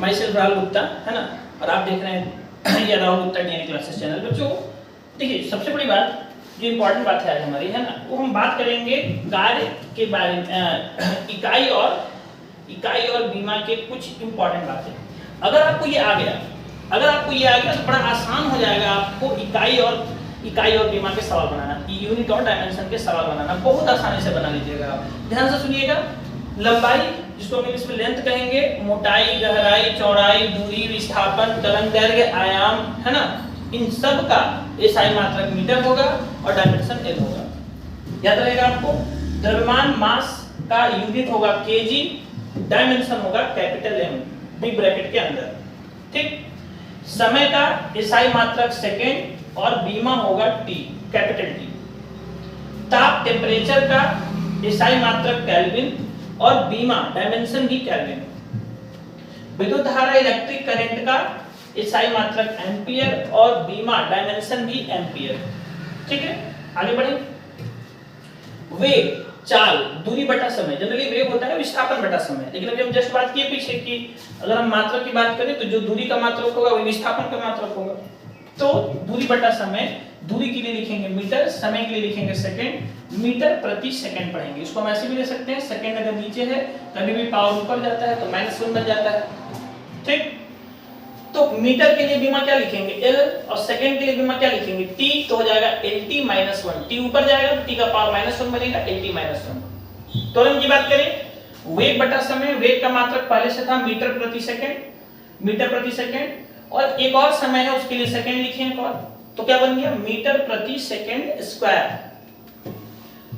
My self Rahul Gupta, है ना, और आप देख रहे हैं ये Rahul Gupta DNA classes channel. बच्चों देखिए, सबसे बड़ी बात जो इम्पोर्टेंट बात है आज हमारी, है ना, वो हम बात करेंगे कार्य के बारे में, इकाई और बीमा के कुछ इम्पोर्टेंट बातें। अगर आपको ये आ गया तो बड़ा आसान हो जाएगा आपको इकाई और बीमा के सवाल बनाना, यूनिट और डायमेंशन के सवाल बनाना बहुत आसानी से बना लीजिएगा आप। ध्यान से सुनिएगा। लंबाई, जिसको हम इंग्लिश में लेंथ कहेंगे, मोटाई, गहराई, चौड़ाई, दूरी, विस्थापन, तरंग दैर्घ्य, आयाम, है ना, इन सब का एसआई मात्रक मीटर होगा और डायमेंशन एल होगा। याद रहेगा आपको। द्रव्यमान मास का यूनिट होगा केजी, डायमेंशन होगा कैपिटल एम, बिग ब्रैकेट के अंदर। ठीक। समय का एसआई मात्रक सेकेंड और बीमा होगा टी, कैपिटल टी। ताप टेम्परेचर का एसआई मात्रक केल्विन और बीमा डायमेंशन भी केल्विन। विद्युत धारा इलेक्ट्रिक करंट का एसआई मात्रक एम्पियर और बीमा डायमेंशन भी एम्पियर। ठीक है, आगे बढ़े। वेग, चाल, दूरी बटा समय। जनरली वेग होता है विस्थापन बटा समय, लेकिन अभी हम जस्ट बात किए पीछे कि अगर हम मात्रक की बात करें तो जो दूरी का मात्रक होगा वही विस्थापन का मात्रक होगा। तो दूरी बटा समय, दूरी के लिए लिखेंगे मीटर, समय के लिए लिखेंगे सेकंड। मीटर प्रति सेकंड पढ़ेंगे, इसको हम ऐसे भी ले सकते हैं। सेकंड अगर नीचे है कभी भी पावर ऊपर जाता है तो -1 बन जाता है। ठीक। तो मीटर के लिए बीमा क्या लिखेंगे, एल, और सेकंड के लिए बीमा क्या लिखेंगे, टी। तो हो जाएगा lt -1। टी ऊपर जाएगा तो टी का पावर -1 बनेगा, lt -1। तो हम की बात करें वेग बटा समय, वेग का मात्रक पहले से था मीटर प्रति सेकंड, और एक और समय है उसके लिए सेकंड लिखे एक और, तो क्या बन गया, मीटर प्रति सेकंड स्क्वायर।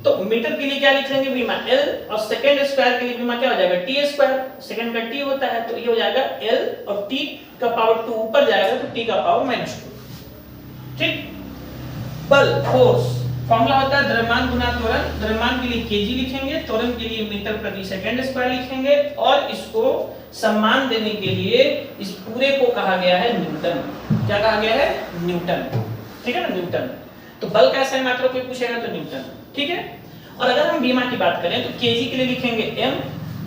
तो मीटर के लिए क्या लिखेंगे, बीमा L, और सेकंड स्क्वायर के लिए बीमा क्या हो जाएगा, t स्क्वायर। सेकंड का t होता है तो ये हो जाएगा L, और t का पावर 2 ऊपर जाएगा तो t का पावर -2। ठीक। बल, फोर्स, फॉर्मूला होता है द्रव्यमान गुना त्वरण। द्रव्यमान के लिए kg लिखेंगे, त्वरण के लिए मीटर प्रति सेकंड स्क्वायर लिखेंगे, और इसको सम्मान देने के लिए इस पूरे को कहा गया है न्यूटन। क्या कहा गया है, न्यूटन। ठीक है ना, न्यूटन। तो बल का एसआई मात्रक कोई पूछेगा तो न्यूटन। ठीक है। और अगर हम बीमा की बात करें तो केजी के लिए लिखेंगे m,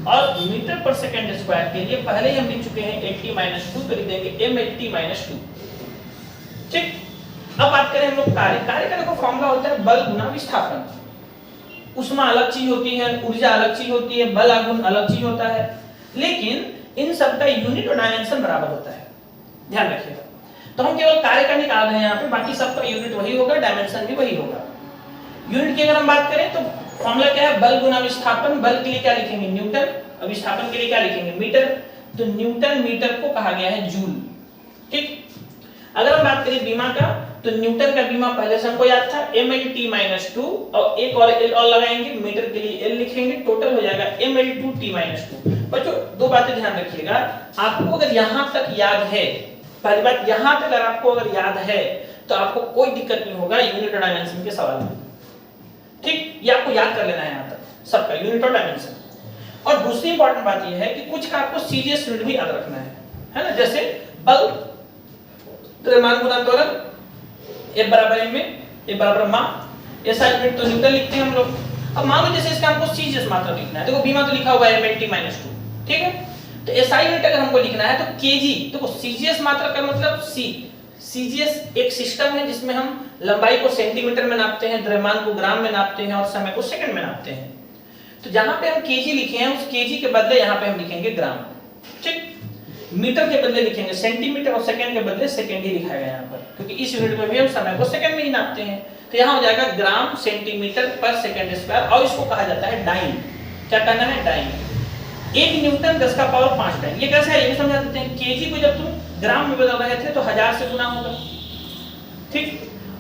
और मीटर पर सेकंड स्क्वायर के लिए पहले ही हम लिख चुके हैं 80 -2, तो लिख देंगे m80 -2। ठीक। अब बात करें हम लोग कार्य का देखो फॉर्मूला होता है बल गुना विस्थापन। उष्मा अलग चीज होती है, ऊर्जा अलग चीज होती है, बल आघूर्ण अलग चीज होता है, लेकिन इन सब का यूनिट और डायमेंशन बराबर होता है। ध्यान रखिएगा। तो हम केवल कार्य का निकाल रहे हैं यहाँ पे, बाकी सबका यूनिट वही होगा, डायमेंशन भी वही होगा। यूनिट की अगर हम बात करें तो फॉर्मूला क्या है, बल गुना विस्थापन। बल के लिए क्या लिखेंगे, न्यूटन, और विस्थापन के लिए क्या लिखेंगे, मीटर। तो न्यूटन मीटर को कहा गया है जूल। ठीक। अगर हम बात करें बीमा का तो न्यूटन का बीमा पहले से हमको याद था mlt -2, और एक और l और लगाएंगे, मीटर के लिए l लिखेंगे, टोटल हो जाएगा ml2t -2। बच्चों दो बातें ध्यान रखिएगा, आपको अगर यहां तक याद है, पहली बात यहां तक अगर आपको याद है तो आपको कोई दिक्कत नहीं होगा यूनिट और डायमेंशन के सवाल में। ठीक, ये आपको याद कर लेना है यहां तक सबका यूनिट और डायमेंशन। और दूसरी इंपॉर्टेंट बात ये है कि कुछ का आपको सीरियस यूनिट भी याद रखना है ना, जैसे बल, द्रव्यमान गुना त्वरण, F बराबर m में, A बराबर मा, ऐसा यूनिट तो न्यूटन लिखते हैं हम लोग। अब मान लो जैसे इसका हमको सीरियस मात्रा लिखना है, देखो बीमा तो लिखा हुआ है mlt -2। ठीक है। तो एसआई यूनिट अगर हमको लिखना है तो केजी, देखो सीजीएस मात्रा का मतलब सी। सीजीएस एक सिस्टम है जिसमें हम लंबाई को सेंटीमीटर में नापते हैं, द्रव्यमान को ग्राम में नापते हैं, और समय को सेकंड में नापते हैं। तो जहां पे हम केजी लिखे हैं उस केजी के बदले यहां पे हम लिखेंगे ग्राम। ठीक। मीटर के बदले लिखेंगे सेंटीमीटर, और सेकंड के बदले सेकंड ही लिखा गया यहां पर, क्योंकि इस यूनिट में भी हम समय को सेकंड में ही नापते हैं। तो यहां हो जाएगा ग्राम सेंटीमीटर पर सेकंड स्क्वायर, और इसको कहा जाता है डाइन। क्या कहना है, डाइन। 1 न्यूटन 10 का पावर 5 डाइन। ये कैसे है ये भी समझा देते हैं। केजी को जब तुम ग्राम में बदल रहे थे तो 1000 से गुना होगा। ठीक।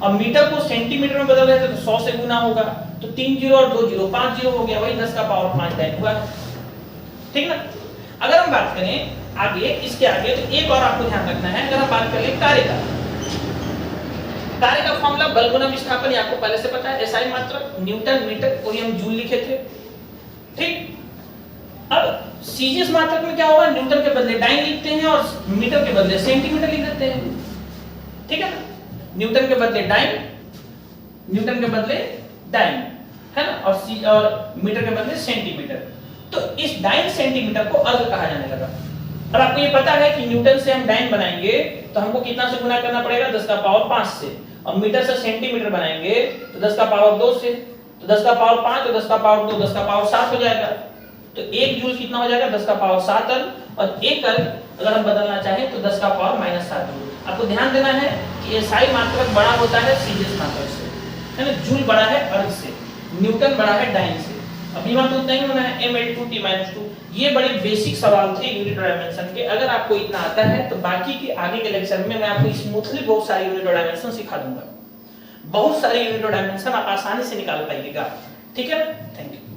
और मीटर को सेंटीमीटर में बदल रहे थे तो 100 से गुना होगा। तो 3 जीरो और 2 जीरो 5 जीरो हो गया, वही 10 का पावर 5 डाइन हुआ। ठीक ना। अगर हम बात करें आगे, इसके आगे, तो एक और आपको ध्यान रखना है। अगर हम बात करें कार्य का फॉर्मूला बल गुना विस्थापन, आपको पहले से पता है। एसआई मात्रक न्यूटन, मीटर को ही हम जूल लिखे थे। ठीक। अब सीजीएस मात्रक में क्या होगा, न्यूटन के बदले डाइन लिखते हैं और मीटर के बदले सेंटीमीटर लिख देते हैं। ठीक है ना। न्यूटन के बदले डाइन, न्यूटन के बदले डाइन, है ना, और मीटर के बदले सेंटीमीटर। तो इस डाइन सेंटीमीटर को अर्ग कहा जाने लगा। और आपको ये पता है कि न्यूटन से हम डाइन बनाएंगे तो हमको कितना से गुना करना पड़ेगा, 10 का पावर 5 से। और मीटर से सेंटीमीटर बनाएंगे तो 10 का पावर 2 से, तो 10 का पावर 5 और 10 का पावर 2 10 का पावर 7 हो जाएगा। तो 1 जूल कितना हो जाएगा, 10 का पावर 7 अर्ग। और 1 अर्ग अगर हम बदलना चाहें तो 10 का पावर -7 जूल। आपको ध्यान देना है कि एसआई मात्रक बड़ा होता है सीजीएस मात्रक से, है ना। जूल बड़ा है अर्ग से, न्यूटन बड़ा है डाइन से। अभी बात उतना ही होना है m/2t-2। ये बड़े बेसिक सवाल थे यूनिट डायमेंशन के। अगर आपको इतना आता है तो बाकी के आगे के लेक्चर में मैं आपको स्मूथली बहुत सारे यूनिट डायमेंशन सिखा दूंगा। बहुत सारे यूनिट डायमेंशन आप आसानी से निकाल पाइएगा, ठीक है। Thank you.